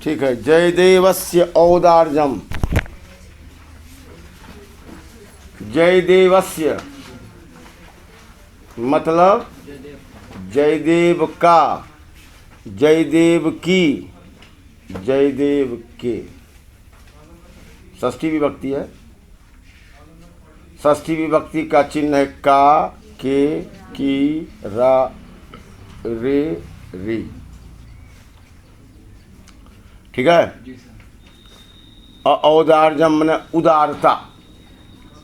ठीक है। जयदेवस्य औदार्यम, जयदेवस्य मतलब जयदेव का, जयदेव की, जयदेव के। षष्ठी विभक्ति है। षष्ठी विभक्ति का चिन्ह है का, के, की, रा, रे, री। ठीक है। औदार्यम मने उदारता,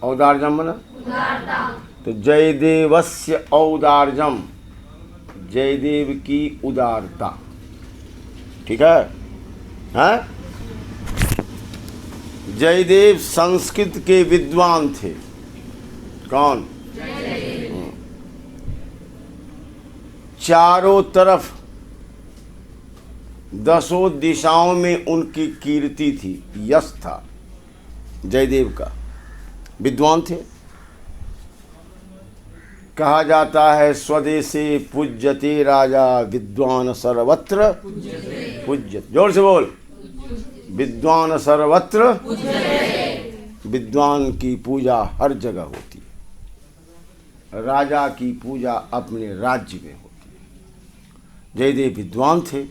औदार्यम मने उदारता। तो जयदेवस्य औदार्यम, जयदेव की उदारता। ठीक है। हैं? जयदेव संस्कृत के विद्वान थे। कौन? जयदेव। चारों तरफ दसों दिशाओं में उनकी कीर्ति थी, यश था जयदेव का। विद्वान थे। कहा जाता है स्वदेशे पूज्यते राजा विद्वान सर्वत्र पूज्यते। जोर से बोल। विद्वान सर्वत्र पूज्यते। विद्वान की पूजा हर जगह होती है, राजा की पूजा अपने राज्य में होती है। जयदेव विद्वान थे,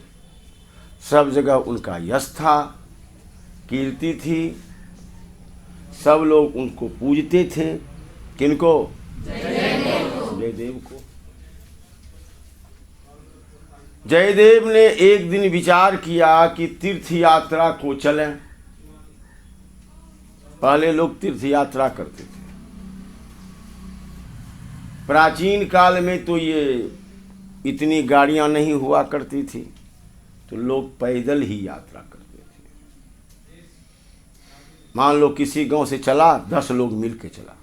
सब जगह उनका यश था, कीर्ति थी, सब लोग उनको पूजते थे। किनको? जयदेव को। जयदेव ने एक दिन विचार किया कि तीर्थ यात्रा को चलें। पहले लोग तीर्थ यात्रा करते थे। प्राचीन काल में तो ये इतनी गाड़ियां नहीं हुआ करती थी, तो लोग पैदल ही यात्रा करते थे। मान लो किसी गांव से चला, 10 लोग मिल के चला,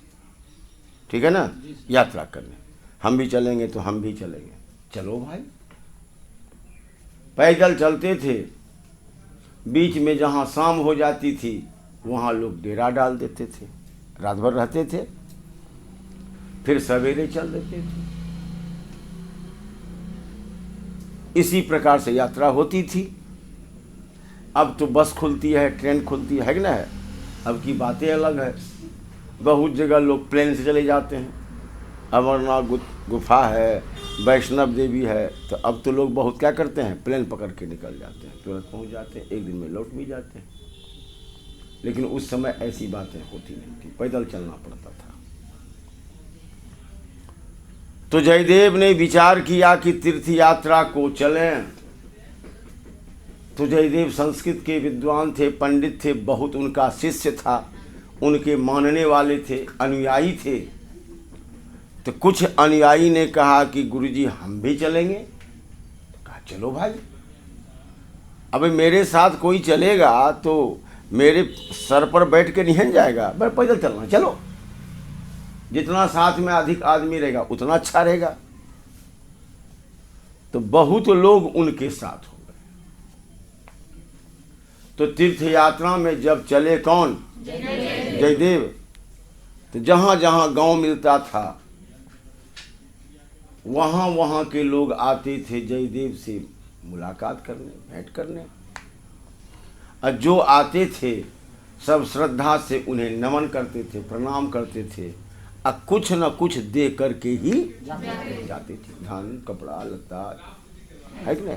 ठीक है ना, यात्रा करने। हम भी चलेंगे तो हम भी चलेंगे, चलो भाई। पैदल चलते थे। बीच में जहाँ शाम हो जाती थी वहाँ लोग डेरा डाल देते थे, रात भर रहते थे, फिर सवेरे चल देते थे। इसी प्रकार से यात्रा होती थी। अब तो बस खुलती है, ट्रेन खुलती है कि ना है। अब की बातें अलग है। बहुत जगह लोग प्लेन से चले जाते हैं। अमरनाथ गुफा है, वैष्णव देवी है, तो अब तो लोग बहुत क्या करते हैं, प्लेन पकड़ के निकल जाते हैं, तुरंत पहुंच जाते हैं, एक दिन में लौट भी जाते हैं। लेकिन उस समय ऐसी बातें होती नहीं थी, पैदल चलना पड़ता था। तो जयदेव ने विचार किया कि तीर्थ यात्रा को चलें। तो जयदेव संस्कृत के विद्वान थे, पंडित थे, बहुत उनका शिष्य था, उनके मानने वाले थे, अनुयायी थे। तो कुछ अनुयायी ने कहा कि गुरुजी हम भी चलेंगे। कहा चलो भाई। अब मेरे साथ कोई चलेगा तो मेरे सर पर बैठ के नहीं जाएगा, बस पैदल चलना, चलो। जितना साथ में अधिक आदमी रहेगा उतना अच्छा रहेगा। तो बहुत लोग उनके साथ हो गए। तो तीर्थ यात्रा में जब चले कौन? जयदेव। तो जहां जहां गांव मिलता था वहाँ वहाँ के लोग आते थे जयदेव से मुलाकात करने, भेंट करने। और जो आते थे सब श्रद्धा से उन्हें नमन करते थे, प्रणाम करते थे, और कुछ न कुछ दे करके ही जाते थे। धन, कपड़ा, लत्ता, है कि नहीं।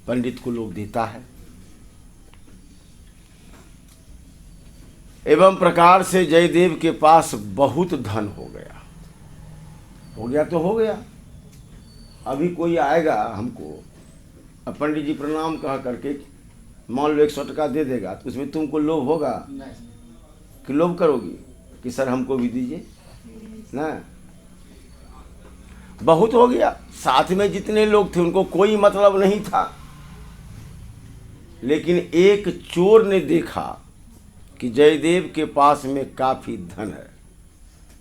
पंडित को लोग देता है। एवं प्रकार से जयदेव के पास बहुत धन हो गया। हो गया तो हो गया। अभी कोई आएगा हमको, अब पंडित जी प्रणाम कह करके मान लो 100 टका दे देगा, तो उसमें तुमको लोभ होगा कि लोभ करोगी कि सर हमको भी दीजिए ना। बहुत हो गया। साथ में जितने लोग थे उनको कोई मतलब नहीं था। लेकिन एक चोर ने देखा कि जयदेव के पास में काफी धन है।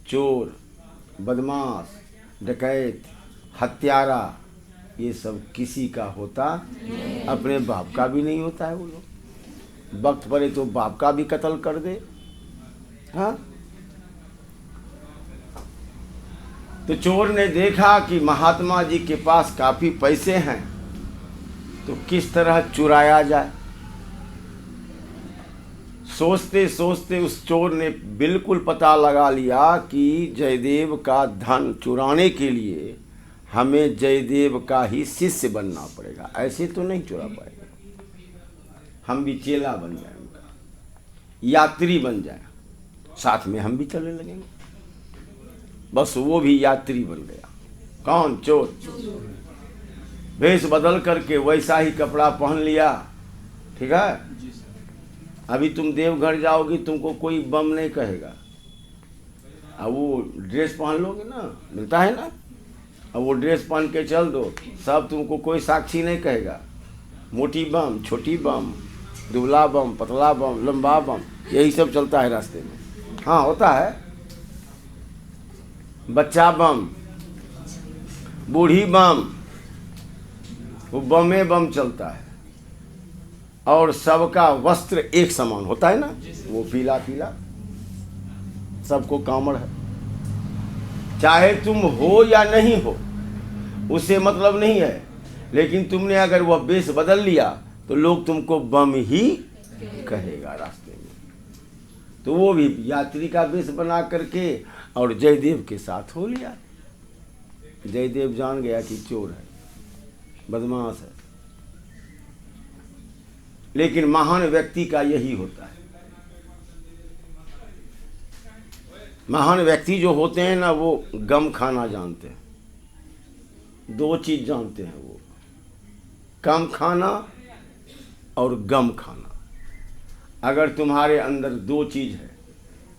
चोर, बदमाश, डकैत, हत्यारा, ये सब किसी का होता अपने बाप का भी नहीं होता है। वो लोग वक्त पड़े तो बाप का भी कत्ल कर दे। हाँ। तो चोर ने देखा कि महात्मा जी के पास काफी पैसे हैं, तो किस तरह चुराया जाए। सोचते सोचते उस चोर ने बिल्कुल पता लगा लिया कि जयदेव का धन चुराने के लिए हमें जयदेव का ही शिष्य बनना पड़ेगा, ऐसे तो नहीं चुरा पाएगा। हम भी चेला बन जाए, उनका यात्री बन जाए, साथ में हम भी चलने लगेंगे। बस वो भी यात्री बन गया। कौन? चोर। वेश बदल करके वैसा ही कपड़ा पहन लिया। ठीक है, अभी तुम देवघर जाओगी, तुमको कोई बम नहीं कहेगा। अब वो ड्रेस पहन लोगे ना, मिलता है ना, अब वो ड्रेस पहन के चल दो, सब तुमको कोई साक्षी नहीं कहेगा। मोटी बम, छोटी बम, दुबला बम, पतला बम, लंबा बम, यही सब चलता है रास्ते में। हाँ होता है, बच्चा बम, बूढ़ी बम, वो बमे बम चलता है। और सबका वस्त्र एक समान होता है ना, वो पीला पीला, सबको कामड़ है। चाहे तुम हो या नहीं हो उससे मतलब नहीं है, लेकिन तुमने अगर वह वेश बदल लिया तो लोग तुमको बम ही कहेगा रास्ते में। तो वो भी यात्री का वेश बना करके और जयदेव के साथ हो लिया। जयदेव जान गया कि चोर है, बदमाश है। लेकिन महान व्यक्ति का यही होता है। महान व्यक्ति जो होते हैं ना, वो गम खाना जानते हैं। दो चीज जानते हैं वो, कम खाना और गम खाना। अगर तुम्हारे अंदर दो चीज है,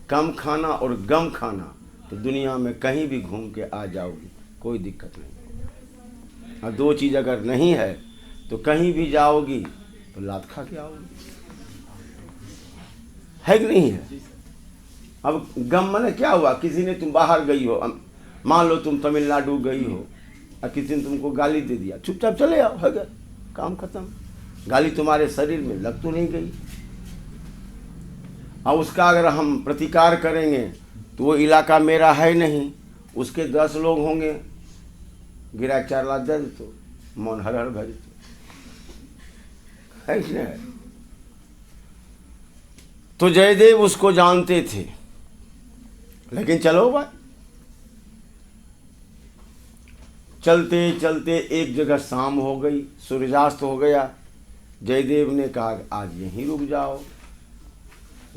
कम खाना और गम खाना, तो दुनिया में कहीं भी घूम के आ जाओगी, कोई दिक्कत नहीं। और दो चीज अगर नहीं है तो कहीं भी जाओगी तो लात खा के आओगी, है कि नहीं है। अब गम माने क्या हुआ, किसी ने, तुम बाहर गई हो, मान लो तुम तमिलनाडु गई हो और किसी ने तुमको गाली दे दिया, चुपचाप चले आओ, है गया, काम खत्म। गाली तुम्हारे शरीर में लग तो नहीं गई। और उसका अगर हम प्रतिकार करेंगे तो वो इलाका मेरा है नहीं, उसके 10 लोग होंगे, गिरा 4 लाख दे तो मन हर हर भज है। तो जयदेव उसको जानते थे। लेकिन चलो भाई, चलते चलते एक जगह शाम हो गई, सूर्यास्त हो गया। जयदेव ने कहा आज यहीं रुक जाओ।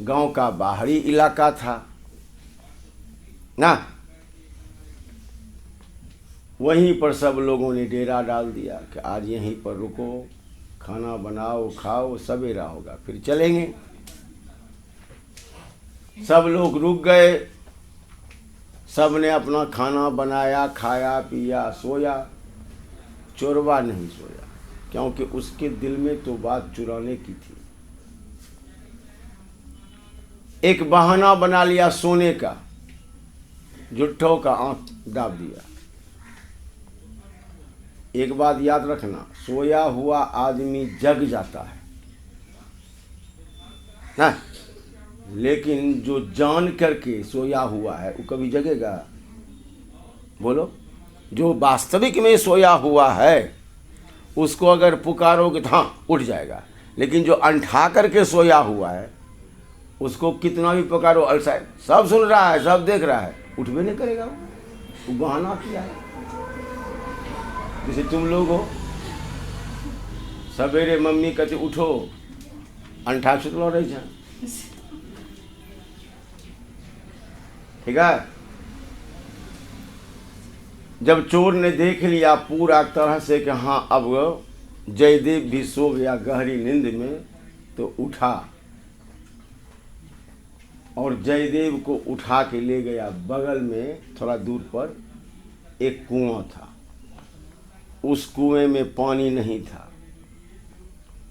गांव का बाहरी इलाका था ना, वहीं पर सब लोगों ने डेरा डाल दिया कि आज यहीं पर रुको, खाना बनाओ, खाओ, सवेरा होगा फिर चलेंगे। सब लोग रुक गए, सब ने अपना खाना बनाया, खाया पिया, सोया। चोरवा नहीं सोया, क्योंकि उसके दिल में तो बात चुराने की थी। एक बहाना बना लिया सोने का, जुट्ठों का आंख दाब दिया। एक बात याद रखना, सोया हुआ आदमी जग जाता है ना, लेकिन जो जान करके सोया हुआ है वो कभी जगेगा? बोलो। जो वास्तविक में सोया हुआ है उसको अगर पुकारोगे तो हाँ उठ जाएगा, लेकिन जो अंठा करके सोया हुआ है उसको कितना भी पुकारो, अलसाए, सब सुन रहा है, सब देख रहा है, उठबे नहीं करेगा। वो बहाना किया है। जैसे तुम लोग हो, सवेरे मम्मी कहती उठो, अंठा सुतलो रही जा, ठीक है। जब चोर ने देख लिया पूरा तरह से कि हाँ अब जयदेव भी सो गया गहरी नींद में, तो उठा और जयदेव को उठा के ले गया। बगल में थोड़ा दूर पर एक कुआं था, उस कुएं में पानी नहीं था,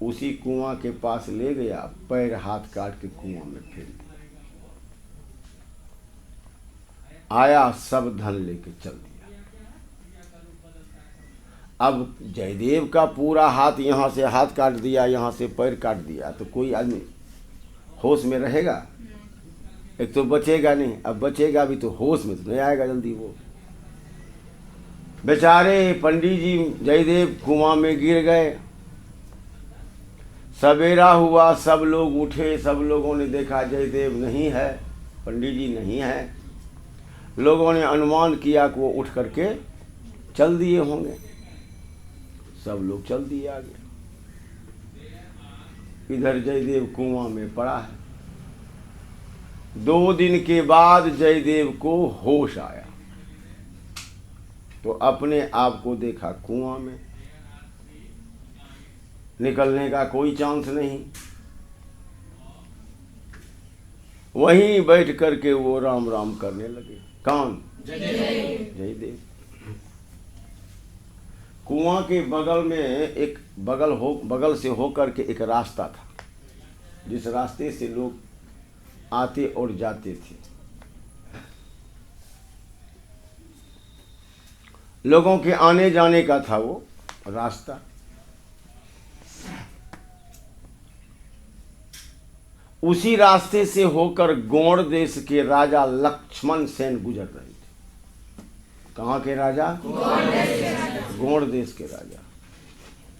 उसी कुआं के पास ले गया, पैर हाथ काट के कुआं में फेंक दिया। आया, सब धन लेके चल दिया। अब जयदेव का पूरा हाथ, यहाँ से हाथ काट दिया, यहाँ से पैर काट दिया, तो कोई आदमी होश में रहेगा? एक तो बचेगा नहीं, अब बचेगा भी तो होश में तो नहीं आएगा जल्दी। वो बेचारे पंडित जी जयदेव कुआं में गिर गए, सवेरा हुआ, सब लोग उठे, सब लोगों ने देखा जयदेव नहीं है, पंडित जी नहीं है। लोगों ने अनुमान किया कि वो उठ करके चल दिए होंगे। सब लोग चल दिए आगे। इधर जयदेव कुआं में पड़ा है। 2 दिन के बाद जयदेव को होश आया तो अपने आप को देखा कुआं में, निकलने का कोई चांस नहीं। वहीं बैठ करके वो राम राम करने लगे। कौन? जयदेव। कुआं के बगल में एक बगल से होकर के एक रास्ता था, जिस रास्ते से लोग आते और जाते थे। लोगों के आने जाने का था वो रास्ता। उसी रास्ते से होकर गौड़ देश के राजा लक्ष्मण सेन गुजर रहे थे। कहाँ के राजा? गौड़ देश के राजा।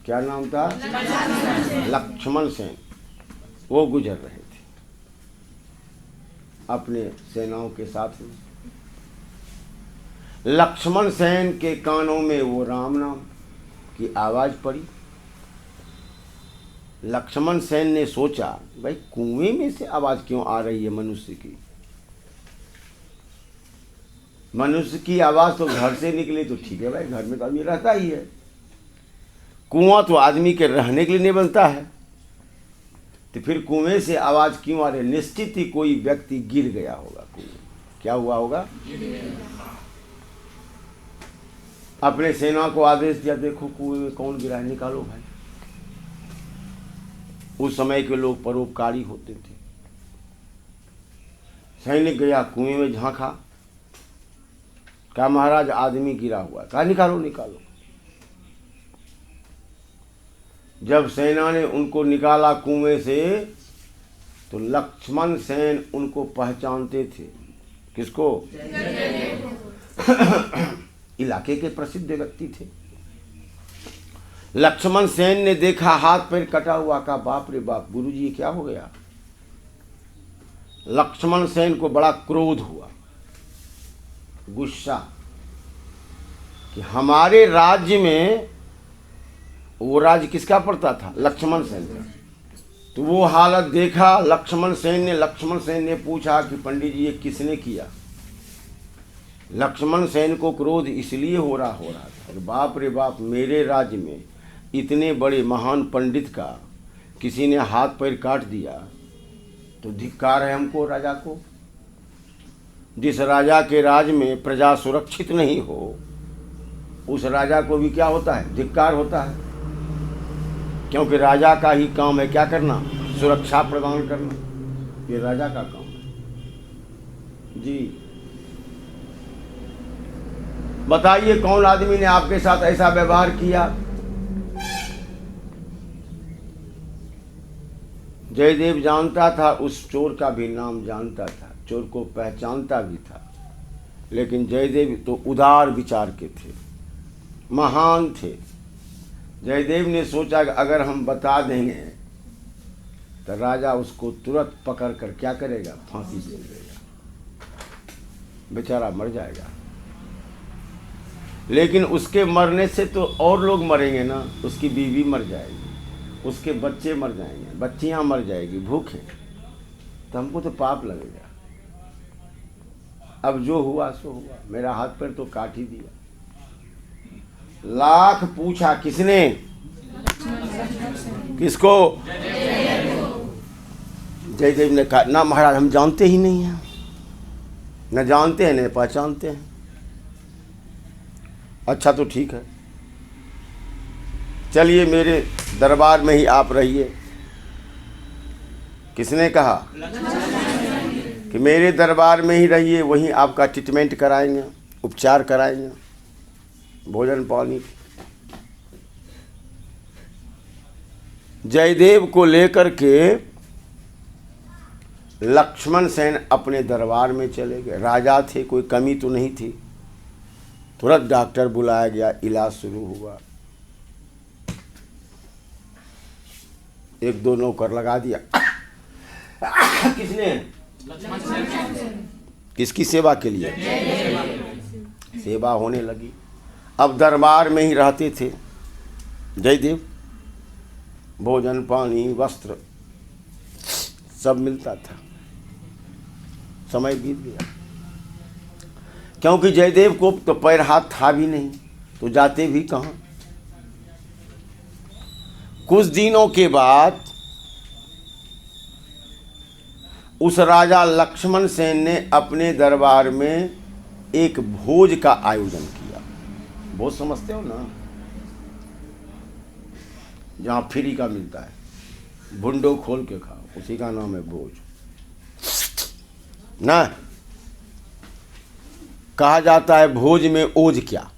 क्या नाम था? लक्ष्मण सेन। वो गुजर रहे थे अपने सेनाओं के साथ में। लक्ष्मण सेन के कानों में वो राम नाम की आवाज पड़ी। लक्ष्मण सेन ने सोचा, भाई कुएं में से आवाज क्यों आ रही है मनुष्य की? मनुष्य की आवाज तो घर से निकली तो ठीक है भाई, घर में तो आदमी रहता ही है। कुआं तो आदमी के रहने के लिए नहीं बनता है, तो फिर कुएं से आवाज क्यों आ रही? निश्चित ही कोई व्यक्ति गिर गया होगा कुएं। क्या हुआ होगा? अपने सेना को आदेश दिया, देखो कुएं में कौन गिरा है, निकालो भाई। उस समय के लोग परोपकारी होते थे। सैनिक गया कुएं में, झांका, कहा महाराज आदमी गिरा हुआ। कहा निकालो निकालो। जब सेना ने उनको निकाला कुएं से तो लक्ष्मण सेन उनको पहचानते थे। किसको? इलाके के प्रसिद्ध व्यक्ति थे। लक्ष्मण सेन ने देखा हाथ पैर कटा हुआ, का बाप रे बाप, गुरुजी ये क्या हो गया? लक्ष्मण सेन को बड़ा क्रोध हुआ, गुस्सा, कि हमारे राज्य में, वो राज्य किसका पड़ता था? लक्ष्मण सेन का। तो वो हालत देखा लक्ष्मण सेन ने पूछा कि पंडित जी ये किसने किया? लक्ष्मण सेन को क्रोध इसलिए हो रहा था, बाप रे बाप, मेरे राज्य में इतने बड़े महान पंडित का किसी ने हाथ पैर काट दिया तो धिक्कार है हमको, राजा को। जिस राजा के राज में प्रजा सुरक्षित नहीं हो, उस राजा को भी क्या होता है? धिक्कार होता है। क्योंकि राजा का ही काम है क्या करना? सुरक्षा प्रदान करना। ये राजा का काम है। जी बताइए, कौन आदमी ने आपके साथ ऐसा व्यवहार किया? जयदेव जानता था, उस चोर का भी नाम जानता था, चोर को पहचानता भी था, लेकिन जयदेव तो उदार विचार के थे, महान थे। जयदेव ने सोचा कि अगर हम बता देंगे तो राजा उसको तुरंत पकड़ कर क्या करेगा? फांसी दे देगा, बेचारा मर जाएगा। लेकिन उसके मरने से तो और लोग मरेंगे ना, उसकी बीवी मर जाएगी, उसके बच्चे मर जाएंगे, बच्चियां मर जाएगी भूखे, तो हमको तो पाप लगेगा। अब जो हुआ सो हुआ, मेरा हाथ पैर तो काट ही दिया। लाख पूछा किसने? किसको? जयदेव ने कहा ना महाराज, हम जानते ही नहीं हैं, न जानते हैं न पहचानते हैं। अच्छा तो ठीक है, चलिए मेरे दरबार में ही आप रहिए। किसने कहा? कि मेरे दरबार में ही रहिए, वहीं आपका ट्रीटमेंट कराएंगे, उपचार कराएंगे, भोजन पानी। जयदेव को लेकर के लक्ष्मण सेन अपने दरबार में चले गए। राजा थे, कोई कमी तो नहीं थी। तुरंत डॉक्टर बुलाया गया, इलाज शुरू हुआ। एक दो नौकर लगा दिया। किसने? किसकी सेवा के लिए? सेवा होने लगी। अब दरबार में ही रहते थे जयदेव, भोजन पानी वस्त्र सब मिलता था। समय बीत गया, क्योंकि जयदेव को तो पैर हाथ था भी नहीं, तो जाते भी कहाँ। कुछ दिनों के बाद उस राजा लक्ष्मण सेन ने अपने दरबार में एक भोज का आयोजन किया। भोज समझते हो ना, जहाँ फ्री का मिलता है, भुंडो खोल के खाओ, उसी का नाम है भोज ना। कहा जाता है भोज में ओज क्या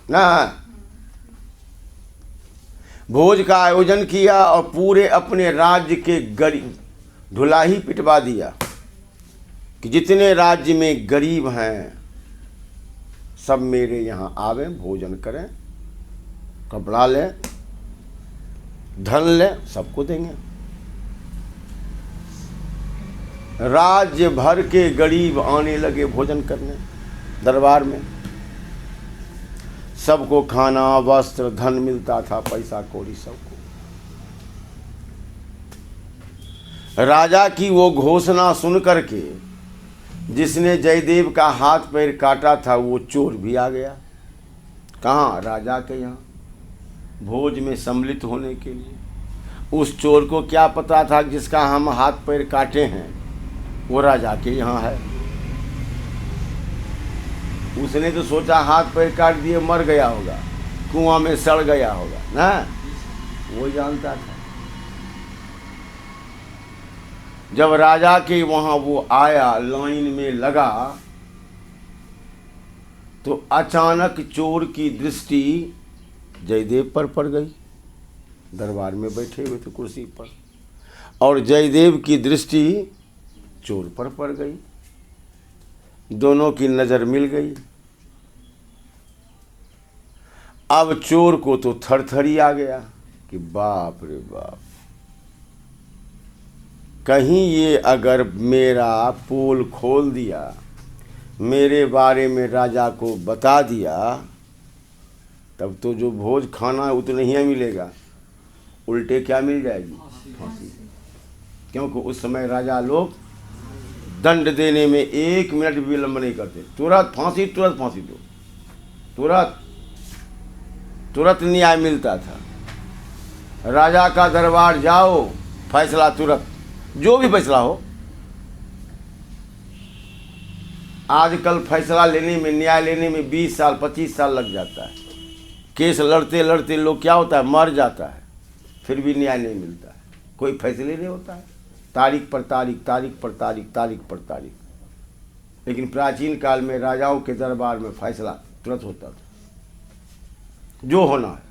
ना। भोज का आयोजन किया और पूरे अपने राज्य के गरीब ढुलाई पिटवा दिया कि जितने राज्य में गरीब हैं सब मेरे यहाँ आवे, भोजन करें, कपड़ा लें, धन लें, सबको देंगे। राज्य भर के गरीब आने लगे भोजन करने दरबार में। सबको खाना वस्त्र धन मिलता था, पैसा कौड़ी सबको। राजा की वो घोषणा सुन करके जिसने जयदेव का हाथ पैर काटा था वो चोर भी आ गया। कहाँ? राजा के यहाँ भोज में सम्मिलित होने के लिए। उस चोर को क्या पता था जिसका हम हाथ पैर काटे हैं वो राजा के यहाँ है। उसने तो सोचा हाथ पैर काट दिए मर गया होगा, कुआं में सड़ गया होगा ना, वो जानता था। जब राजा के वहाँ वो आया, लाइन में लगा, तो अचानक चोर की दृष्टि जयदेव पर पड़ गई। दरबार में बैठे हुए थे कुर्सी पर, और जयदेव की दृष्टि चोर पर पड़ गई। दोनों की नजर मिल गई। अब चोर को तो थरथरी आ गया कि बाप रे बाप, कहीं ये अगर मेरा पोल खोल दिया, मेरे बारे में राजा को बता दिया, तब तो जो भोज खाना उतना ही मिलेगा, उल्टे क्या मिल जाएगी? फांसी। क्योंकि उस समय राजा लोग दंड देने में 1 मिनट भी विलंब नहीं करते। तुरंत फांसी, तुरंत फांसी दो, तुरंत न्याय मिलता था। राजा का दरबार जाओ, फैसला तुरंत, जो भी फैसला हो। आजकल फैसला लेने में, न्याय लेने में 20 साल 25 साल लग जाता है। केस लड़ते लड़ते लोग क्या होता है, मर जाता है, फिर भी न्याय नहीं मिलता है, कोई फैसले नहीं होता है। तारीख पर तारीख, तारीख पर तारीख, तारीख पर तारीख। लेकिन प्राचीन काल में राजाओं के दरबार में फैसला तुरंत होता था, जो होना है।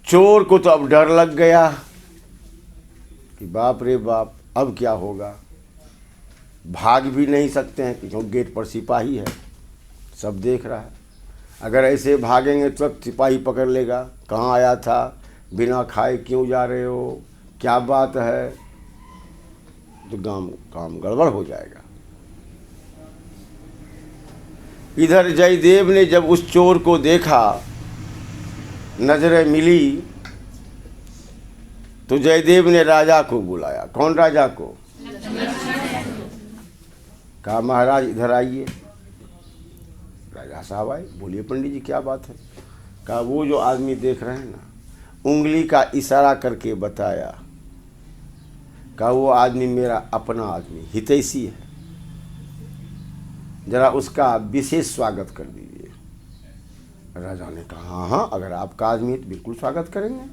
चोर को तो अब डर लग गया कि बाप रे बाप, अब क्या होगा। भाग भी नहीं सकते हैं क्योंकि गेट पर सिपाही है, सब देख रहा है। अगर ऐसे भागेंगे तो सिपाही पकड़ लेगा, कहाँ आया था, बिना खाए क्यों जा रहे हो, क्या बात है, तो काम गड़बड़ हो जाएगा। इधर जयदेव ने जब उस चोर को देखा, नजरें मिली, तो जयदेव ने राजा को बुलाया। कौन राजा को? कहा महाराज इधर आइए। राजा साहब आए, बोलिए पंडित जी क्या बात है। कहा वो जो आदमी देख रहे हैं ना, उंगली का इशारा करके बताया, कहा वो आदमी मेरा अपना आदमी, हितैषी है, जरा उसका विशेष स्वागत कर दीजिए। राजा ने कहा हाँ हाँ, अगर आपका आदमी है तो बिल्कुल स्वागत करेंगे।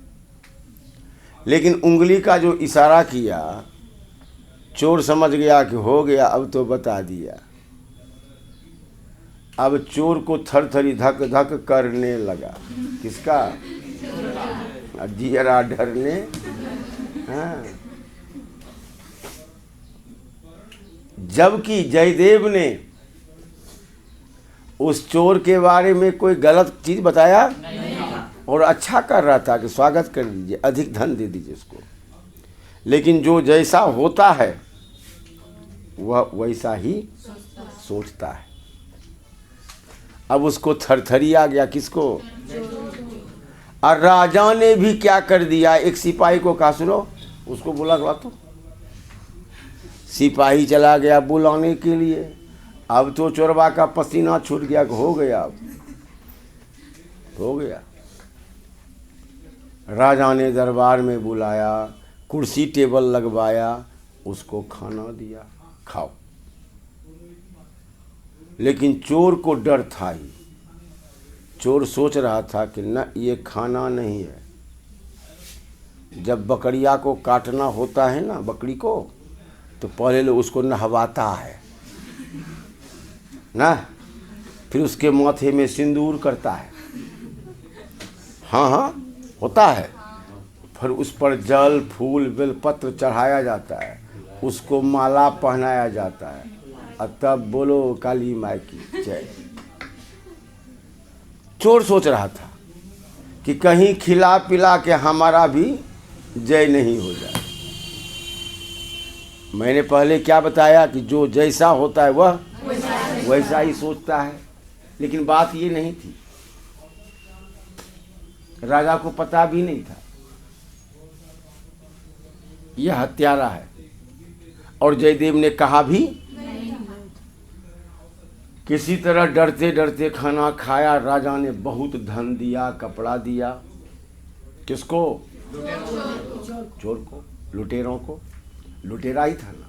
लेकिन उंगली का जो इशारा किया, चोर समझ गया कि हो गया, अब तो बता दिया। अब चोर को थरथरी धक धक करने लगा। किसका? जियरा डरने। हाँ। जबकि जयदेव ने उस चोर के बारे में कोई गलत चीज़ बताया और अच्छा कर रहा था कि स्वागत कर दीजिए, अधिक धन दे दीजिए उसको। लेकिन जो जैसा होता है वह वैसा ही सोचता है। अब उसको थरथरी आ गया, किसको? और राजा ने भी क्या कर दिया, एक सिपाही को कहा सुनो उसको बुला तो। सिपाही चला गया बुलाने के लिए। अब तो चोरबा का पसीना छूट गया, हो गया, अब हो गया। राजा ने दरबार में बुलाया, कुर्सी टेबल लगवाया, उसको खाना दिया, खाओ। लेकिन चोर को डर था ही। चोर सोच रहा था कि न ये खाना नहीं है। जब बकरिया को काटना होता है ना, बकरी को, तो पहले लोग उसको नहवाता है ना, फिर उसके माथे में सिंदूर करता है। हाँ हाँ होता है। फिर उस पर जल फूल बेलपत्र चढ़ाया जाता है, उसको माला पहनाया जाता है, और तब बोलो काली माई की जय। चोर सोच रहा था कि कहीं खिला पिला के हमारा भी जय नहीं हो जाए। मैंने पहले क्या बताया कि जो जैसा होता है वह वैसा ही सोचता है। लेकिन बात ये नहीं थी, राजा को पता भी नहीं था यह हत्यारा है। और जयदेव ने कहा भी किसी तरह डरते डरते खाना खाया। राजा ने बहुत धन दिया, कपड़ा दिया। किसको? चोर को, लुटेरों को। लुटेरा ही था ना।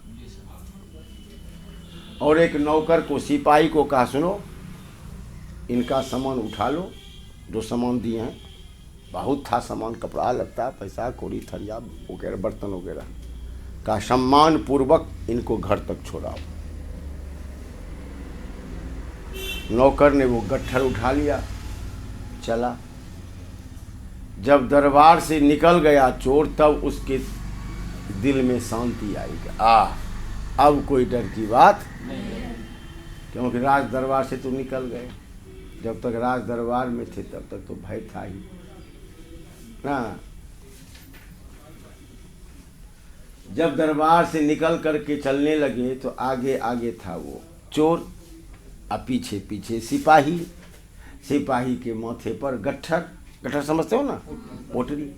और एक नौकर को, सिपाही को कहा सुनो इनका सामान उठा लो, जो सामान दिए हैं। बहुत था सामान, कपड़ा लगता, पैसा कौड़ी थरिया वगैरह बर्तन वगैरह का। सम्मान पूर्वक इनको घर तक छोड़ाओ। नौकर ने वो गट्ठर उठा लिया, चला। जब दरबार से निकल गया चोर, तब उसके दिल में शांति आई। अब कोई डर की बात नहीं, क्योंकि राज दरबार से तो निकल गए। जब तक राज दरबार में थे तब तक तो भय था ही ना। जब दरबार से निकल करके चलने लगे तो आगे आगे था वो चोर, और पीछे पीछे सिपाही। सिपाही के माथे पर गट्ठर, गट्ठर समझते हो ना, पोटली।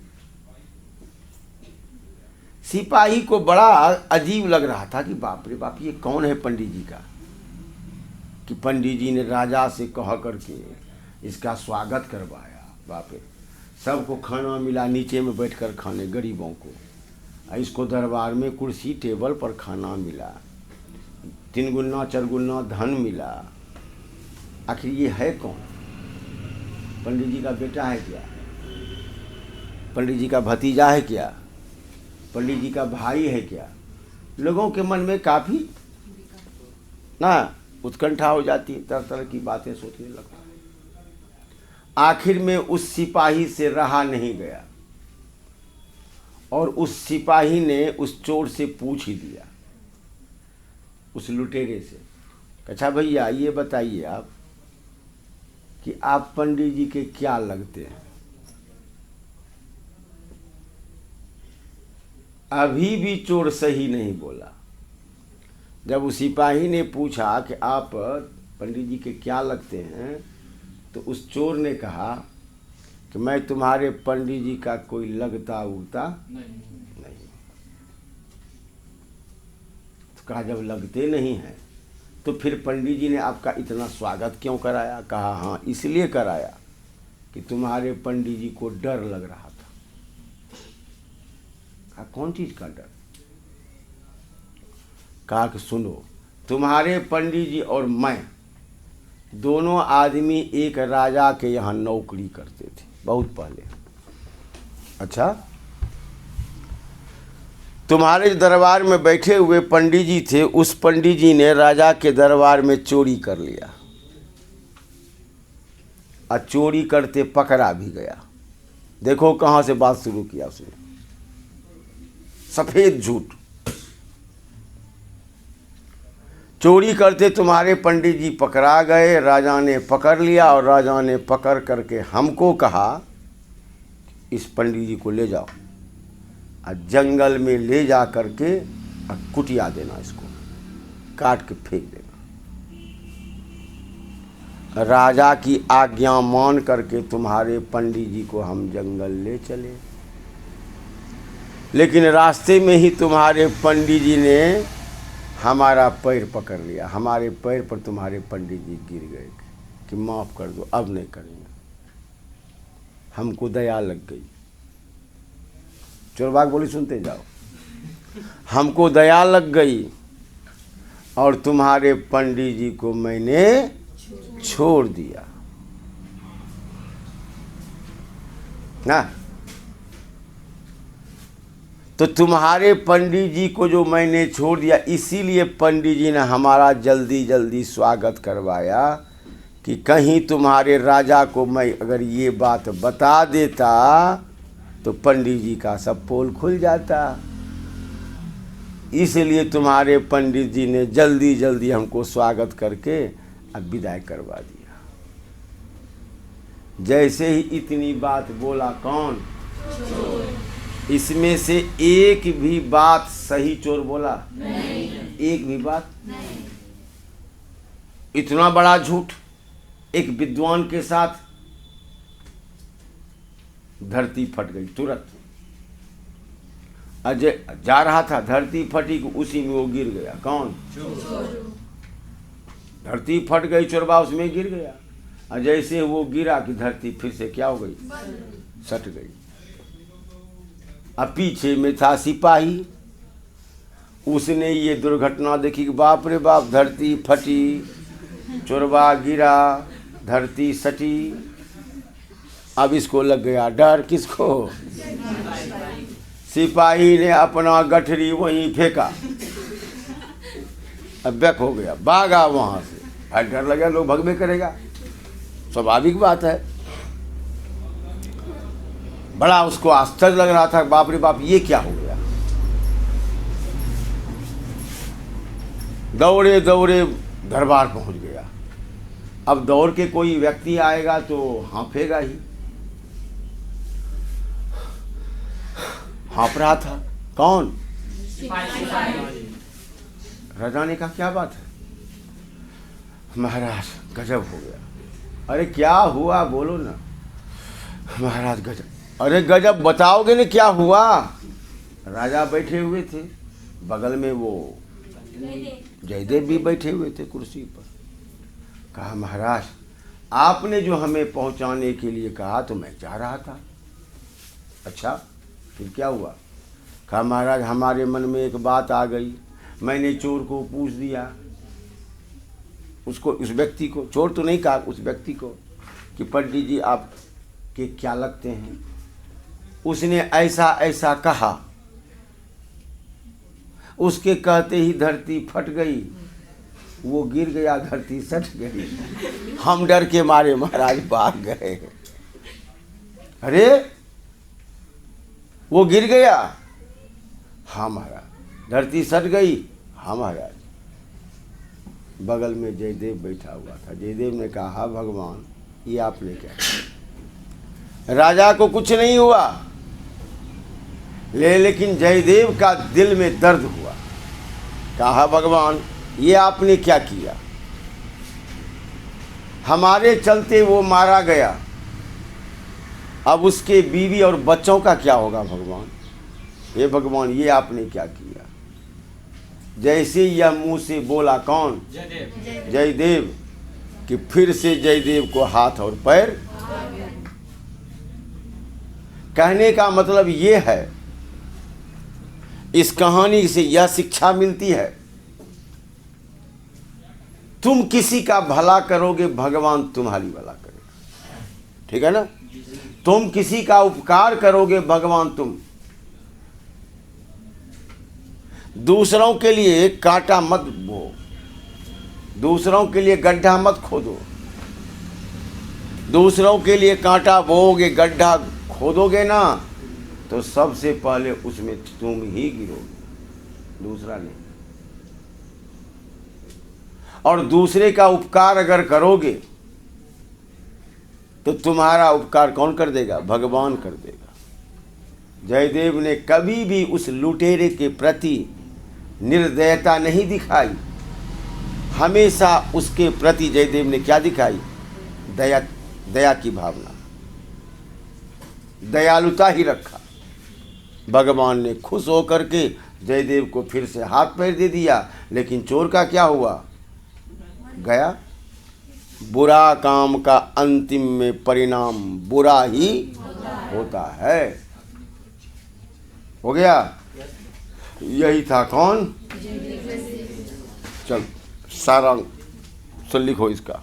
सिपाही को बड़ा अजीब लग रहा था कि बाप रे बाप, ये कौन है पंडित जी का, कि पंडित जी ने राजा से कह करके इसका स्वागत करवाया। बाप रे, सबको खाना मिला, नीचे में बैठकर खाने, गरीबों को। इसको दरबार में कुर्सी टेबल पर खाना मिला, 3 गुना 4 गुना धन मिला। आखिर ये है कौन? पंडित जी का बेटा है क्या? पंडित जी का भतीजा है क्या? पंडित जी का भाई है क्या? लोगों के मन में काफ़ी ना उत्कंठा हो जाती है, तरह तरह की बातें सोचने लगता है। आखिर में उस सिपाही से रहा नहीं गया, और उस सिपाही ने उस चोर से पूछ ही दिया, उस लुटेरे से। अच्छा भैया ये बताइए आप कि आप पंडित जी के क्या लगते हैं? अभी भी चोर सही नहीं बोला। जब उस सिपाही ने पूछा कि आप पंडित जी के क्या लगते हैं, तो उस चोर ने कहा कि मैं तुम्हारे पंडित जी का कोई लगता उगता नहीं। तो कहा जब लगते नहीं हैं तो फिर पंडित जी ने आपका इतना स्वागत क्यों कराया? कहा हाँ इसलिए कराया कि तुम्हारे पंडित जी को डर लग रहा था। कहा कौन चीज का डर? कहा कि सुनो, तुम्हारे पंडित जी और मैं दोनों आदमी एक राजा के यहाँ नौकरी करते थे बहुत पहले। अच्छा, तुम्हारे दरबार में बैठे हुए पंडित जी थे, उस पंडित जी ने राजा के दरबार में चोरी कर लिया, और चोरी करते पकड़ा भी गया। देखो कहाँ से बात शुरू किया उसने, सफेद झूठ। चोरी करते तुम्हारे पंडित जी पकड़ा गए, राजा ने पकड़ लिया और राजा ने पकड़ करके हमको कहा इस पंडित जी को ले जाओ और जंगल में ले जा करके और कुटिया देना, इसको काट के फेंक देना। राजा की आज्ञा मान करके तुम्हारे पंडित जी को हम जंगल ले चले, लेकिन रास्ते में ही तुम्हारे पंडित जी ने हमारा पैर पकड़ लिया। हमारे पैर पर तुम्हारे पंडित जी गिर गए कि माफ़ कर दो, अब नहीं करेंगे। हमको दया लग गई। चोरबाग बोली सुनते जाओ। हमको दया लग गई और तुम्हारे पंडित जी को मैंने छोड़ दिया ना। तो तुम्हारे पंडित जी को जो मैंने छोड़ दिया, इसीलिए पंडित जी ने हमारा जल्दी जल्दी स्वागत करवाया कि कहीं तुम्हारे राजा को मैं अगर ये बात बता देता तो पंडित जी का सब पोल खुल जाता। इसलिए तुम्हारे पंडित जी ने जल्दी जल्दी हमको स्वागत करके अब विदाई करवा दिया। जैसे ही इतनी बात बोला कौन? इसमें से एक भी बात सही चोर बोला नहीं। एक भी बात नहीं। इतना बड़ा झूठ एक विद्वान के साथ। धरती फट गई तुरंत। अजय जा रहा था, धरती फटी, उसी में वो गिर गया। कौन? धरती फट गई, चोरबा उसमें गिर गया। और जैसे वो गिरा कि धरती फिर से क्या हो गई? सट गई। अब पीछे में था सिपाही, उसने ये दुर्घटना देखी कि बाप रे बाप, धरती फटी, चोरबा गिरा, धरती सटी। अब इसको लग गया डर। किसको? सिपाही ने अपना गठरी वहीं फेंका। अब बैक हो गया, भागा वहां से। भाई डर लगा, लोग भगवे करेगा, स्वाभाविक बात है। बड़ा उसको आश्चर्य लग रहा था, बाप रे बाप ये क्या हो गया। दौड़े दौड़े दरबार पहुंच गया। अब दौड़ के कोई व्यक्ति आएगा तो हाँफेगा ही। हाँफ रहा था। कौन? राजा ने कहा क्या बात है? महाराज गजब हो गया। अरे क्या हुआ बोलो ना। महाराज गजब। अरे गजब बताओगे ना क्या हुआ? राजा बैठे हुए थे, बगल में वो जयदेव भी बैठे हुए थे कुर्सी पर। कहा महाराज आपने जो हमें पहुंचाने के लिए कहा तो मैं जा रहा था। अच्छा फिर क्या हुआ? कहा महाराज हमारे मन में एक बात आ गई, मैंने चोर को पूछ दिया, उसको, उस व्यक्ति को, चोर तो नहीं कहा, उस व्यक्ति को, कि पंडित जी आप के क्या लगते हैं। उसने ऐसा ऐसा कहा। उसके कहते ही धरती फट गई, वो गिर गया, धरती सट गई। हम डर के मारे महाराज भाग गए। अरे वो गिर गया? हाँ महाराज। धरती सट गई? हाँ महाराज। बगल में जयदेव बैठा हुआ था। जयदेव ने कहा हाँ भगवान ये आपने क्या किया? राजा को कुछ नहीं हुआ, लेकिन जयदेव का दिल में दर्द हुआ। कहा भगवान ये आपने क्या किया? हमारे चलते वो मारा गया, अब उसके बीवी और बच्चों का क्या होगा भगवान? ये भगवान ये आपने क्या किया? जैसे यह मुंह से बोला कौन? जयदेव। कि फिर से जयदेव को हाथ और पैर। कहने का मतलब ये है, इस कहानी से यह शिक्षा मिलती है, तुम किसी का भला करोगे भगवान तुम्हारी भला करेगा। ठीक है ना? तुम किसी का उपकार करोगे भगवान तुम। दूसरों के लिए कांटा मत बो, दूसरों के लिए गड्ढा मत खोदो। दूसरों के लिए कांटा बोओगे, गड्ढा खोदोगे ना, तो सबसे पहले उसमें तुम ही गिरोगे, दूसरा नहीं। और दूसरे का उपकार अगर करोगे तो तुम्हारा उपकार कौन कर देगा? भगवान कर देगा। जयदेव ने कभी भी उस लुटेरे के प्रति निर्दयता नहीं दिखाई, हमेशा उसके प्रति जयदेव ने क्या दिखाई? दया की भावना, दयालुता ही रखा। भगवान ने खुश होकर के जयदेव को फिर से हाथ पैर दे दिया, लेकिन चोर का क्या हुआ? गया। बुरा काम का अंतिम में परिणाम बुरा ही होता है। हो गया? यही था कौन? चल सारा लिखो इसका।